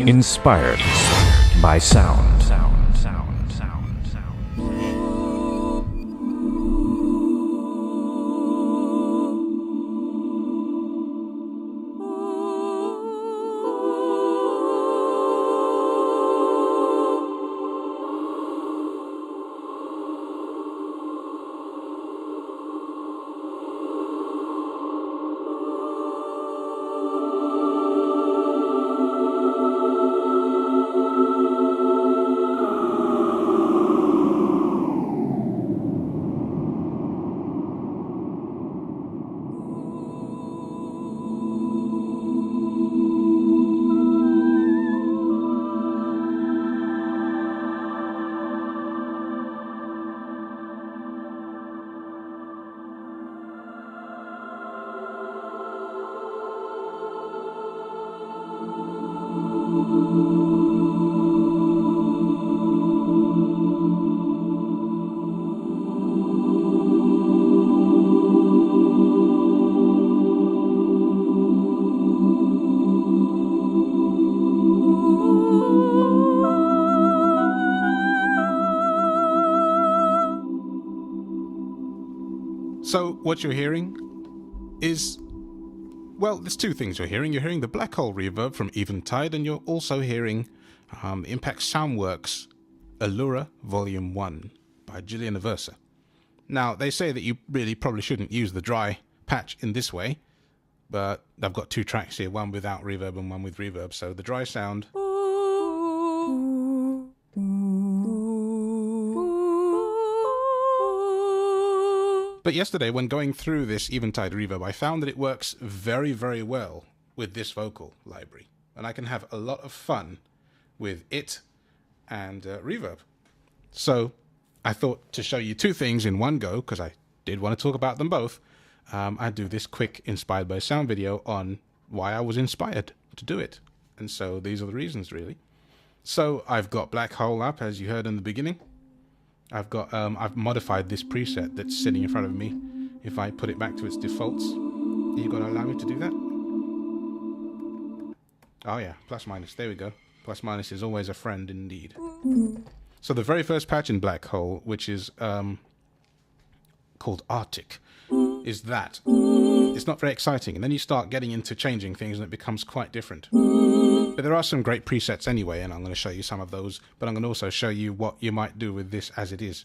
Inspired by sound. So what you're hearing is, well, there's two things you're hearing. You're hearing the Blackhole Reverb from Eventide, and you're also hearing Impact Soundworks Allura Volume 1 by Gillian Aversa. Now, they say that you really probably shouldn't use the dry patch in this way, but I've got two tracks here, one without reverb and one with reverb, so the dry sound... But yesterday, when going through this Eventide reverb, I found that it works very, very well with this vocal library. And I can have a lot of fun with it and reverb. So I thought to show you two things in one go, because I did want to talk about them both, I'd do this quick Inspired by Sound video on why I was inspired to do it. And so these are the reasons, really. So I've got Blackhole up, as you heard in the beginning. I've modified this preset that's sitting in front of me. If I put it back to its defaults, are you going to allow me to do that? Oh yeah, plus minus, there we go. Plus minus is always a friend indeed. So the very first patch in Blackhole, which is called Arctic, is that. It's not very exciting, and then you start getting into changing things and it becomes quite different. But there are some great presets anyway, and I'm going to show you some of those, but I'm going to also show you what you might do with this as it is.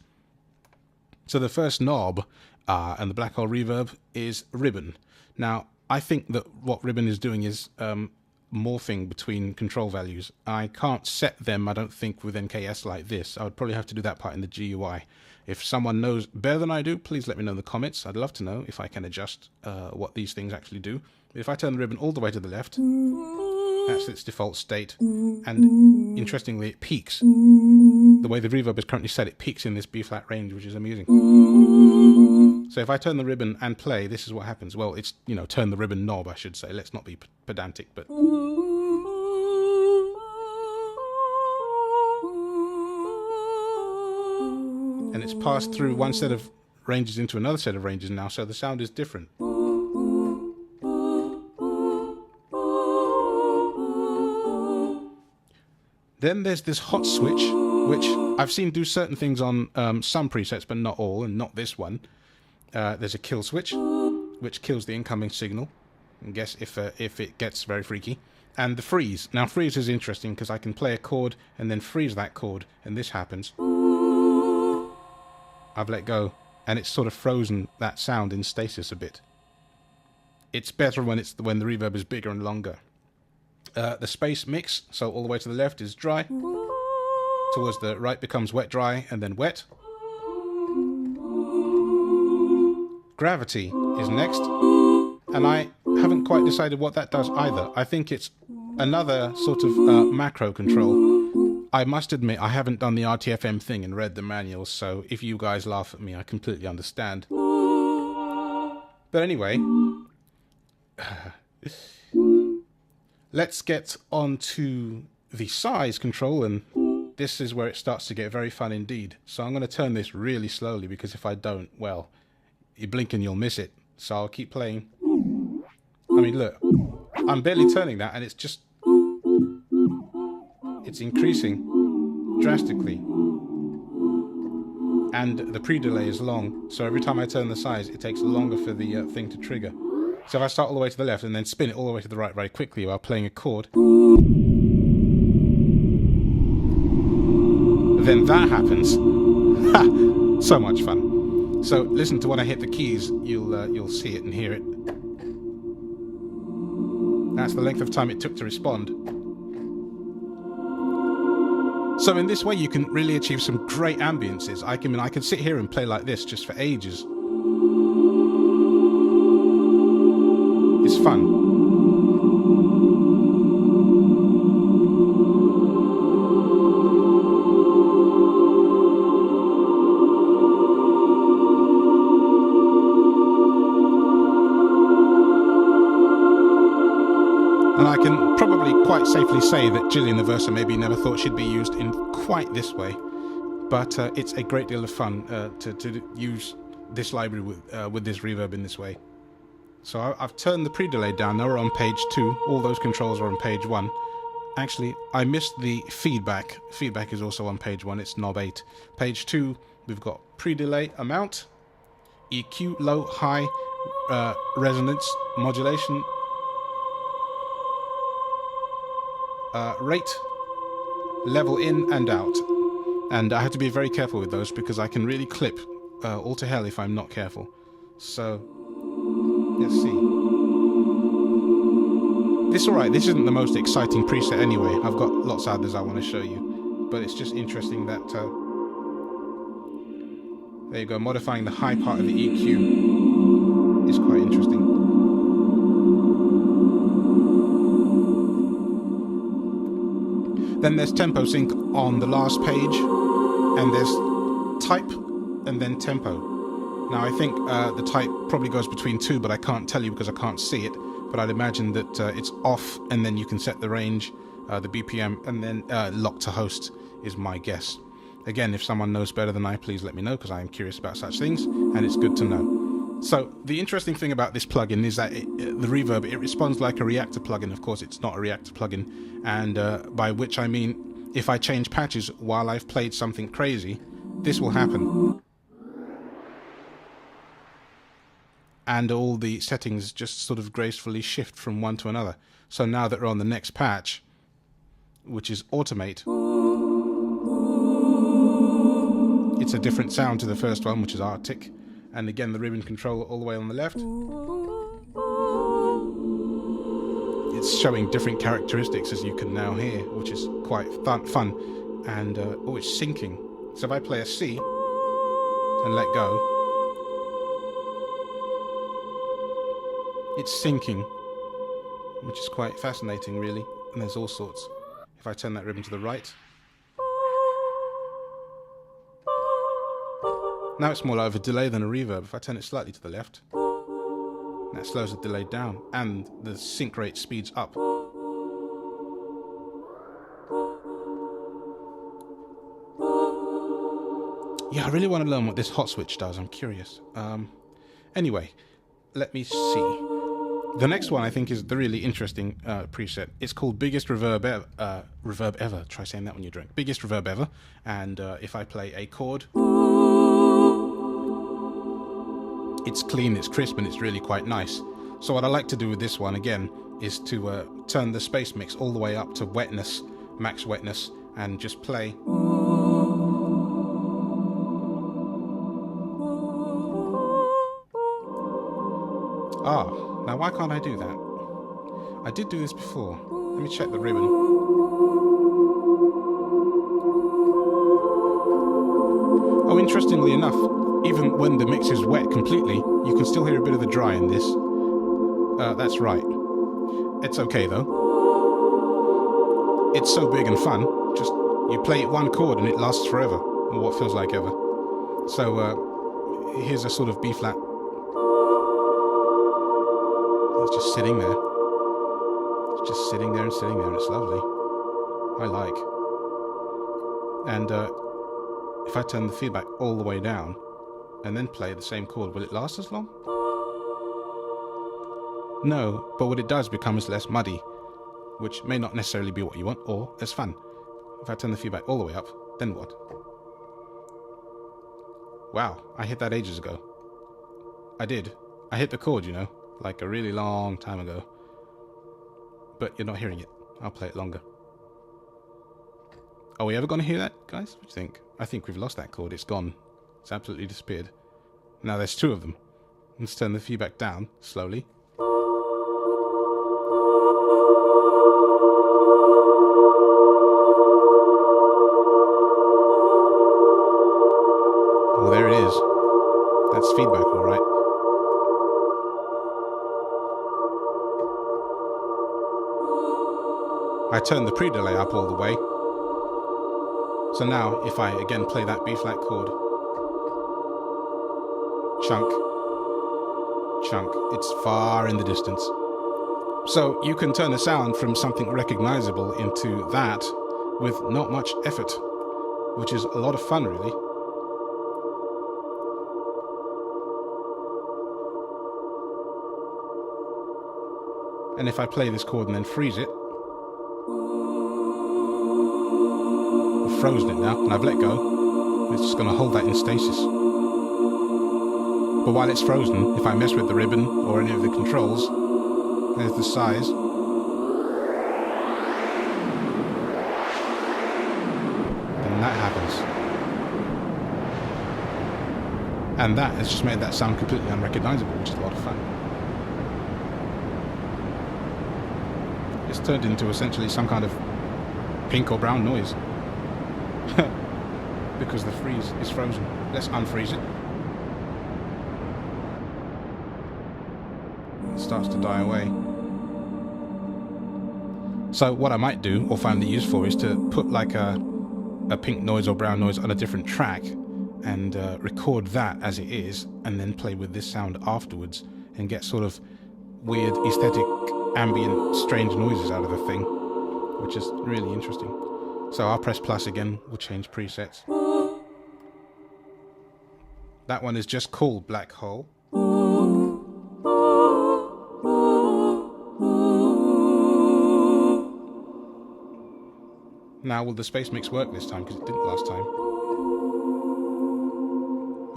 So the first knob and the Blackhole Reverb is ribbon. Now, I think that what ribbon is doing is morphing between control values. I can't set them, I don't think, with NKS like this. I would probably have to do that part in the GUI. If someone knows better than I do, please let me know in the comments. I'd love to know if I can adjust what these things actually do. If I turn the ribbon all the way to the left, that's its default state, and interestingly it peaks. The way the reverb is currently set, it peaks in this B-flat range, which is amusing. So if I turn the ribbon and play, this is what happens. Well, it's, you know, turn the ribbon knob, I should say. Let's not be pedantic, but... And it's passed through one set of ranges into another set of ranges now, so the sound is different. Then there's this hot switch, which I've seen do certain things on some presets, but not all, and not this one. There's a kill switch, which kills the incoming signal, and guess if it gets very freaky. And the freeze. Now freeze is interesting because I can play a chord and then freeze that chord, and this happens. I've let go, and it's sort of frozen that sound in stasis a bit. It's better when the reverb is bigger and longer. The space mix, so all the way to the left is dry, towards the right becomes wet dry, and then wet. Gravity is next, and I haven't quite decided what that does either. I think it's another sort of macro control. I must admit I haven't done the RTFM thing and read the manuals, so if you guys laugh at me, I completely understand. But anyway, let's get on to the size control, and this is where it starts to get very fun indeed. So I'm going to turn this really slowly, because if I don't, well, you blink and you'll miss it. So I'll keep playing. I mean, look, I'm barely turning that, and it's just... it's increasing drastically. And the pre-delay is long, so every time I turn the size, it takes longer for the thing to trigger. So if I start all the way to the left and then spin it all the way to the right very quickly while playing a chord, then that happens. Ha! So much fun. So listen to when I hit the keys, you'll see it and hear it. That's the length of time it took to respond. So in this way, you can really achieve some great ambiances. I can sit here and play like this just for ages. It's fun. And I can probably quite safely say that Gillian the Versa maybe never thought she'd be used in quite this way, but it's a great deal of fun to use this library with this reverb in this way. So I've turned the pre-delay down. Now we're on page 2. All those controls are on page 1. Actually, I missed the feedback. Feedback is also on page 1. It's knob 8. Page 2, we've got pre-delay amount, EQ, low, high, resonance, modulation, rate, level in and out. And I have to be very careful with those because I can really clip all to hell if I'm not careful. So let's see. This alright, this isn't the most exciting preset anyway. I've got lots of others I want to show you. But it's just interesting that there you go, modifying the high part of the EQ is quite interesting. Then there's tempo sync on the last page, and there's type and then tempo. Now I think the type probably goes between 2, but I can't tell you because I can't see it. But I'd imagine that it's off, and then you can set the range, the BPM, and then lock to host is my guess. Again, if someone knows better than I, please let me know because I am curious about such things, and it's good to know. So the interesting thing about this plugin is that the reverb, it responds like a reactor plugin. Of course, it's not a reactor plugin, and by which I mean if I change patches while I've played something crazy, this will happen. And all the settings just sort of gracefully shift from one to another. So now that we're on the next patch, which is automate, it's a different sound to the first one, which is Arctic. And again, the ribbon control all the way on the left. It's showing different characteristics, as you can now hear, which is quite fun. And oh, it's syncing. So if I play a C and let go, it's syncing, which is quite fascinating, really. And there's all sorts. If I turn that ribbon to the right, now it's more like a delay than a reverb. If I turn it slightly to the left, that slows the delay down and the sync rate speeds up. Yeah, I really want to learn what this hot switch does. I'm curious. Anyway, let me see. The next one I think is the really interesting preset. It's called Biggest Reverb Ever. Try saying that when you drink. Biggest Reverb Ever. And if I play a chord, it's clean, it's crisp, and it's really quite nice. So what I like to do with this one again is to turn the space mix all the way up to wetness, max wetness, and just play. Now why can't I do that? I did do this before. Let me check the ribbon. Oh, interestingly enough, even when the mix is wet completely, you can still hear a bit of the dry in this. That's right. It's okay though. It's so big and fun. Just you play it one chord and it lasts forever, or what feels like ever. So here's a sort of B flat. It's just sitting there. It's just sitting there and sitting there, and it's lovely. I like. And if I turn the feedback all the way down and then play the same chord, will it last as long? No, but what it does becomes less muddy, which may not necessarily be what you want, or as fun. If I turn the feedback all the way up, then what? Wow, I hit that ages ago. I did. I hit the chord, you know, like a really long time ago. But you're not hearing it. I'll play it longer. Are we ever going to hear that, guys? What do you think? I think we've lost that chord. It's gone. It's absolutely disappeared. Now there's two of them. Let's turn the feedback down slowly. Well, there it is. That's feedback, all right. I turned the pre-delay up all the way. So now, if I again play that B-flat chord, chunk, chunk, it's far in the distance. So you can turn a sound from something recognizable into that with not much effort, which is a lot of fun, really. And if I play this chord and then freeze it, I've frozen it now, and I've let go. It's just going to hold that in stasis. But while it's frozen, if I mess with the ribbon or any of the controls, there's the size. Then that happens. And that has just made that sound completely unrecognizable, which is a lot of fun. It's turned into essentially some kind of pink or brown noise. Because the freeze is frozen. Let's unfreeze it. It starts to die away. So what I might do, or find the use for, is to put like a pink noise or brown noise on a different track and record that as it is, and then play with this sound afterwards and get sort of weird aesthetic ambient strange noises out of the thing, which is really interesting. So I'll press plus again, we'll change presets. That one is just called Blackhole. Now will the space mix work this time, because it didn't last time?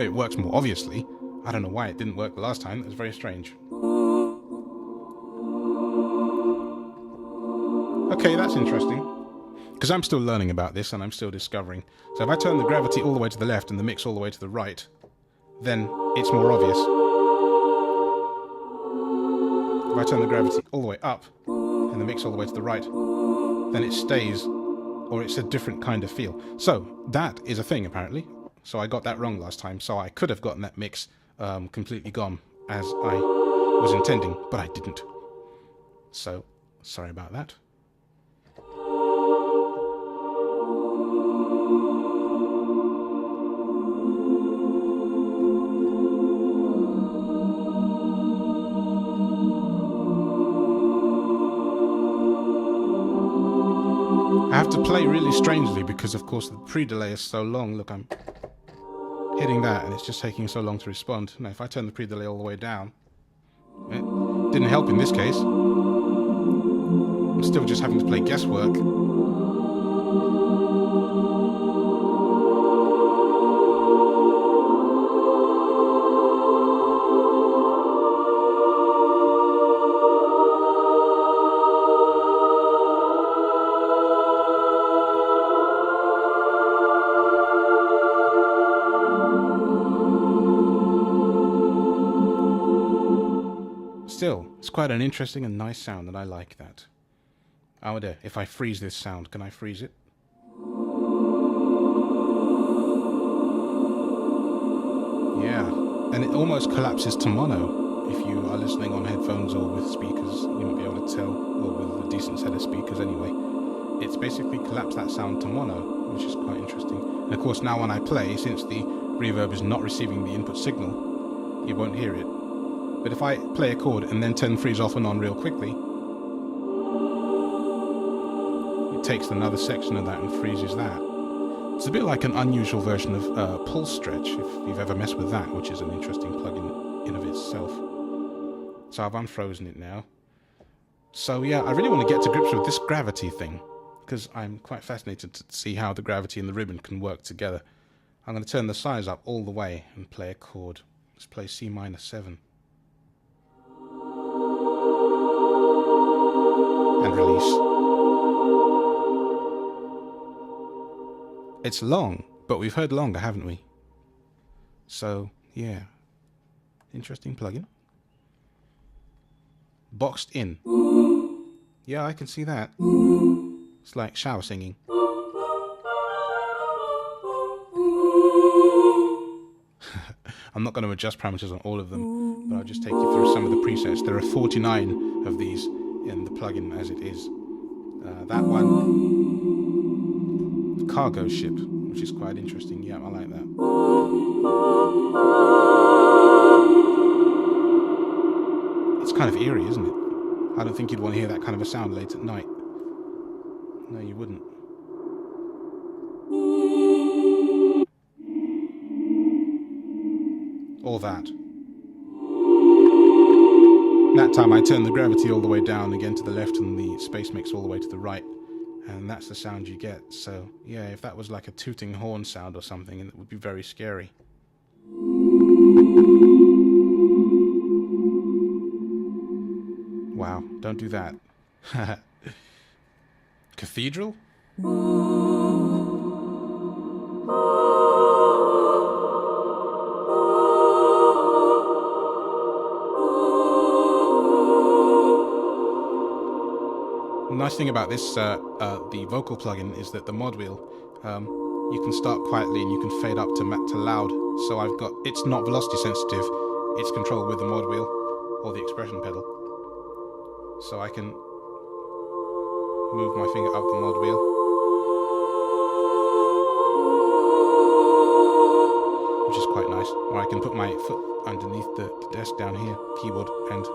It works more obviously. I don't know why it didn't work the last time, that was very strange. Okay, that's interesting. Because I'm still learning about this and I'm still discovering. So if I turn the gravity all the way to the left and the mix all the way to the right, then it's more obvious. If I turn the gravity all the way up and the mix all the way to the right, then it stays, or it's a different kind of feel. So that is a thing apparently. So I got that wrong last time. So I could have gotten that mix completely gone as I was intending, but I didn't. So sorry about that. I have to play really strangely because, of course, the pre-delay is so long. Look, I'm hitting that and it's just taking so long to respond. Now, if I turn the pre-delay all the way down, it didn't help in this case. I'm still just having to play guesswork. Still, it's quite an interesting and nice sound, and I like that. I wonder if I freeze this sound, can I freeze it? Yeah, and it almost collapses to mono. If you are listening on headphones or with speakers, you might be able to tell, or with a decent set of speakers anyway. It's basically collapsed that sound to mono, which is quite interesting. And of course now when I play, since the reverb is not receiving the input signal, you won't hear it. But if I play a chord and then turn freeze off and on real quickly, it takes another section of that and freezes that. It's a bit like an unusual version of pulse stretch, if you've ever messed with that, which is an interesting plugin in of itself. So I've unfrozen it now. So yeah, I really want to get to grips with this gravity thing, because I'm quite fascinated to see how the gravity and the ribbon can work together. I'm going to turn the size up all the way and play a chord. Let's play C minor 7. And release. It's long, but we've heard longer, haven't we? So, yeah. Interesting plugin. Boxed in. Yeah, I can see that. It's like shower singing. I'm not going to adjust parameters on all of them, but I'll just take you through some of the presets. There are 49 of these in the plugin as it is. That one, cargo ship, which is quite interesting. Yeah, I like that. It's kind of eerie, isn't it? I don't think you'd want to hear that kind of a sound late at night. No, you wouldn't. Or that. That time I turned the gravity all the way down again to the left and the space mix all the way to the right. And that's the sound you get. So, yeah, if that was like a tooting horn sound or something, it would be very scary. Wow, don't do that. Cathedral? The nice thing about this, the vocal plugin, is that the mod wheel, you can start quietly and you can fade up to loud. So I've got, it's not velocity sensitive, it's controlled with the mod wheel or the expression pedal. So I can move my finger up the mod wheel. Which is quite nice. Or I can put my foot underneath the desk down here, keyboard, and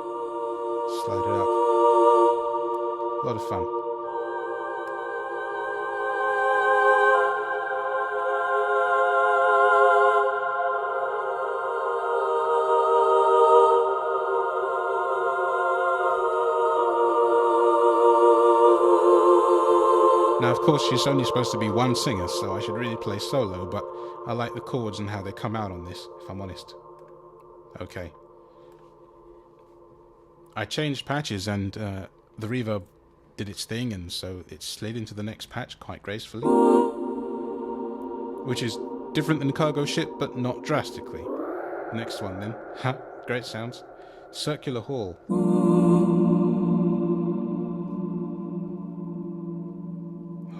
slide it up. A lot of fun. Now, of course, she's only supposed to be one singer, so I should really play solo, but I like the chords and how they come out on this, if I'm honest. Okay. I changed patches and the reverb did its thing, and so it slid into the next patch quite gracefully. Which is different than Cargo Ship, but not drastically. Next one then. Ha, great sounds. Circular Hall. Oh,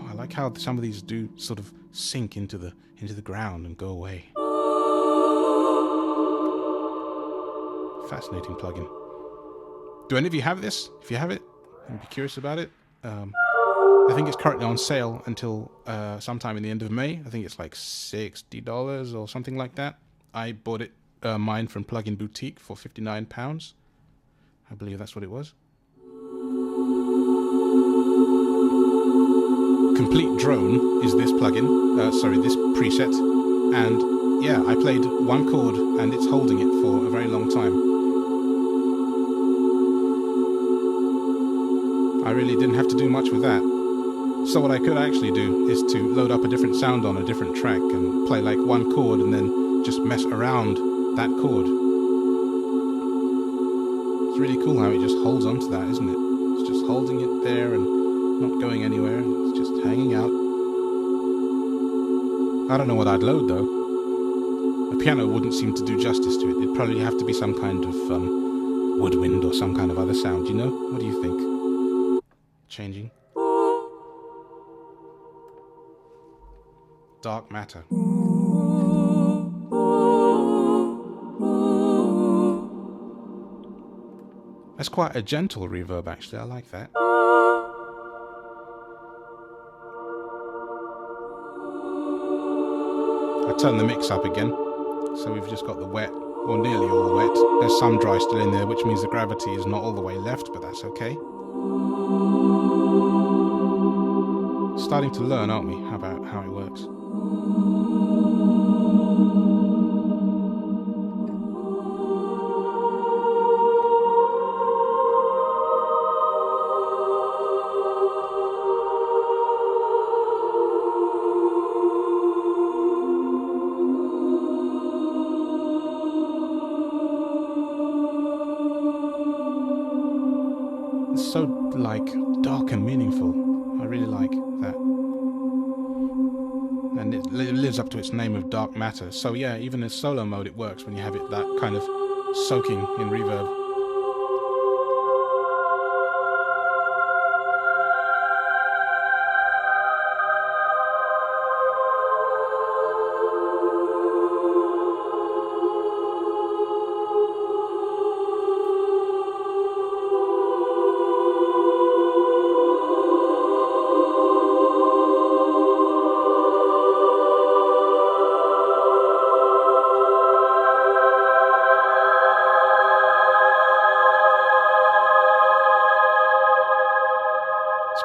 I like how some of these do sort of sink into the ground and go away. Fascinating plugin. Do any of you have this? If you have it, I'd be curious about it. I think it's currently on sale until sometime in the end of May. I think it's like $60 or something like that. I bought it, mine from Plugin Boutique for £59. I believe that's what it was. Complete Drone is this plugin, this preset. And yeah, I played one chord and it's holding it for a very long time. I really didn't have to do much with that. So what I could actually do is to load up a different sound on a different track and play like one chord and then just mess around that chord. It's really cool how it just holds onto that, isn't it? It's just holding it there and not going anywhere. It's just hanging out. I don't know what I'd load though. A piano wouldn't seem to do justice to it. It'd probably have to be some kind of woodwind or some kind of other sound, you know? What do you think? Changing. Dark Matter. That's quite a gentle reverb actually, I like that. I turn the mix up again, so we've just got the wet, or nearly all wet. There's some dry still in there, which means the gravity is not all the way left, but that's okay. Starting to learn, aren't we, about how it works. like dark and meaningful. I really like that. And it lives up to its name of dark matter. So yeah, even in solo mode it works when you have it that kind of soaking in reverb.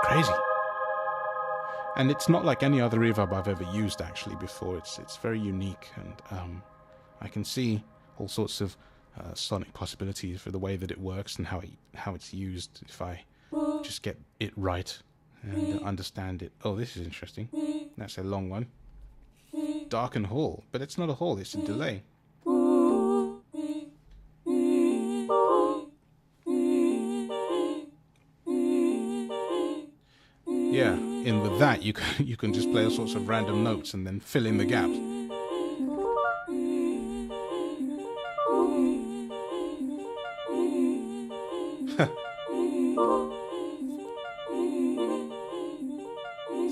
Crazy. And it's not like any other reverb I've ever used actually before. It's very unique, and I can see all sorts of sonic possibilities for the way that it works and how it's used if I just get it right and understand it. Oh, this is interesting. That's a long one. Darken hall, but it's not a hall, it's a delay. Yeah, and with that you can just play all sorts of random notes and then fill in the gaps.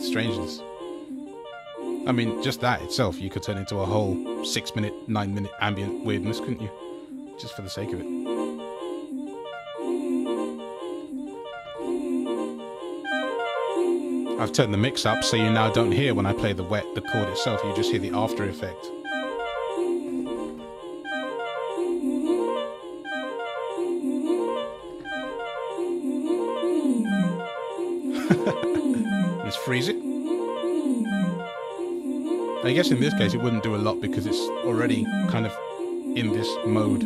Strangeness. I mean, just that itself you could turn into a whole 6-minute, 9-minute ambient weirdness, couldn't you? Just for the sake of it. I've turned the mix up so you now don't hear when I play the chord itself, you just hear the after effect. Let's freeze it. I guess in this case it wouldn't do a lot because it's already kind of in this mode.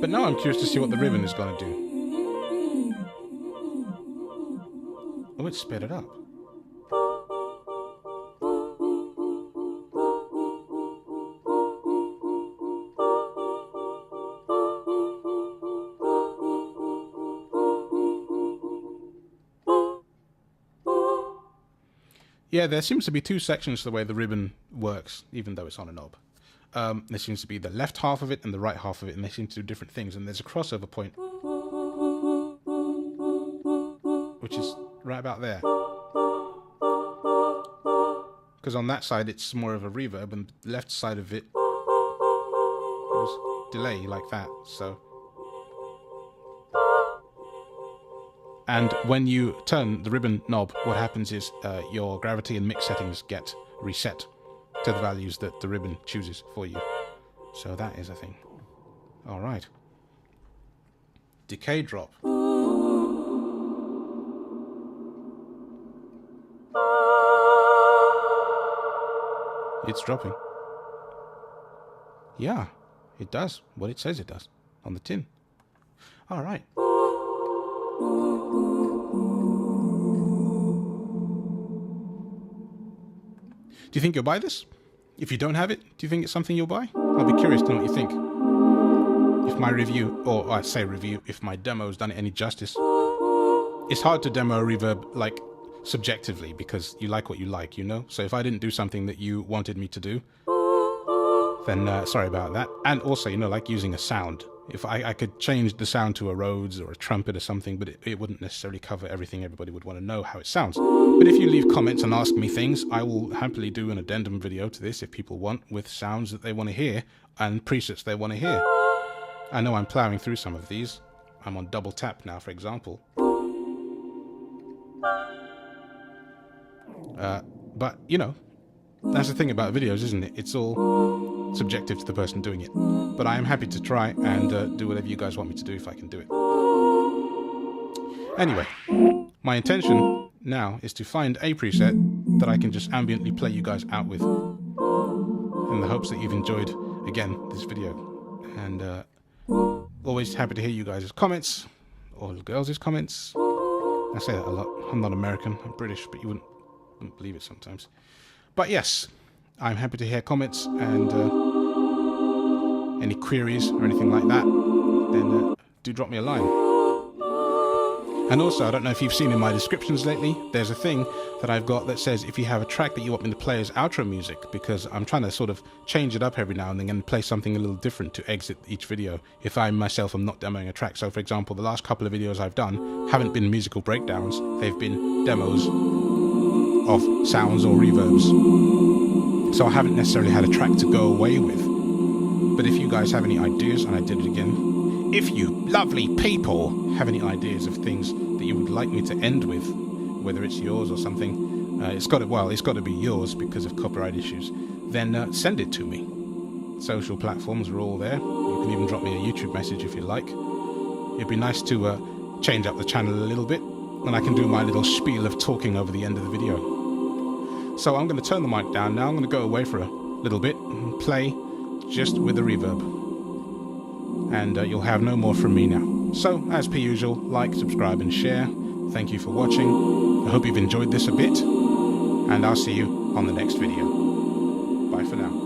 But now I'm curious to see what the ribbon is going to do. Oh, it sped it up. Yeah, there seems to be two sections to the way the ribbon works, even though it's on a knob. There seems to be the left half of it and the right half of it, and they seem to do different things. And there's a crossover point, which is right about there. Because on that side it's more of a reverb, and the left side of it was delay, like that. So, and when you turn the ribbon knob, what happens is your gravity and mix settings get reset to the values that the ribbon chooses for you. So that is a thing. All right. Decay drop. It's dropping. Yeah, it does what it says it does on the tin. All right. Do you think you'll buy this? If you don't have it, do you think it's something you'll buy? I'll be curious to know what you think. If my review, or I say review, if my demo's done it any justice. It's hard to demo a reverb, like, subjectively, because you like what you like, you know? So if I didn't do something that you wanted me to do, then sorry about that. And also, you know, like using a sound. If I could change the sound to a Rhodes or a trumpet or something, but it wouldn't necessarily cover everything. Everybody would want to know how it sounds. But if you leave comments and ask me things, I will happily do an addendum video to this if people want, with sounds that they want to hear and presets they want to hear. I know I'm plowing through some of these. I'm on double tap now, for example. But, you know, that's the thing about videos, isn't it? It's all subjective to the person doing it. But I am happy to try and do whatever you guys want me to do if I can do it. Anyway, my intention now is to find a preset that I can just ambiently play you guys out with, in the hopes that you've enjoyed, again, this video. And always happy to hear you guys' comments, or girls' comments. I say that a lot. I'm not American, I'm British, but you wouldn't believe it sometimes. But yes, I'm happy to hear comments, and any queries or anything like that, then do drop me a line. And also, I don't know if you've seen in my descriptions lately, there's a thing that I've got that says if you have a track that you want me to play as outro music, because I'm trying to sort of change it up every now and then and play something a little different to exit each video if I myself am not demoing a track. So for example, the last couple of videos I've done haven't been musical breakdowns, they've been demos of sounds or reverbs. So I haven't necessarily had a track to go away with. But if you guys have any ideas, and I did it again, if you lovely people have any ideas of things that you would like me to end with, whether it's yours or something, it's got to be yours because of copyright issues, then send it to me. Social platforms are all there. You can even drop me a YouTube message if you like. It'd be nice to change up the channel a little bit, and I can do my little spiel of talking over the end of the video. So I'm going to turn the mic down now. I'm going to go away for a little bit and play just with the reverb. And you'll have no more from me now. So, as per usual, like, subscribe and share. Thank you for watching. I hope you've enjoyed this a bit. And I'll see you on the next video. Bye for now.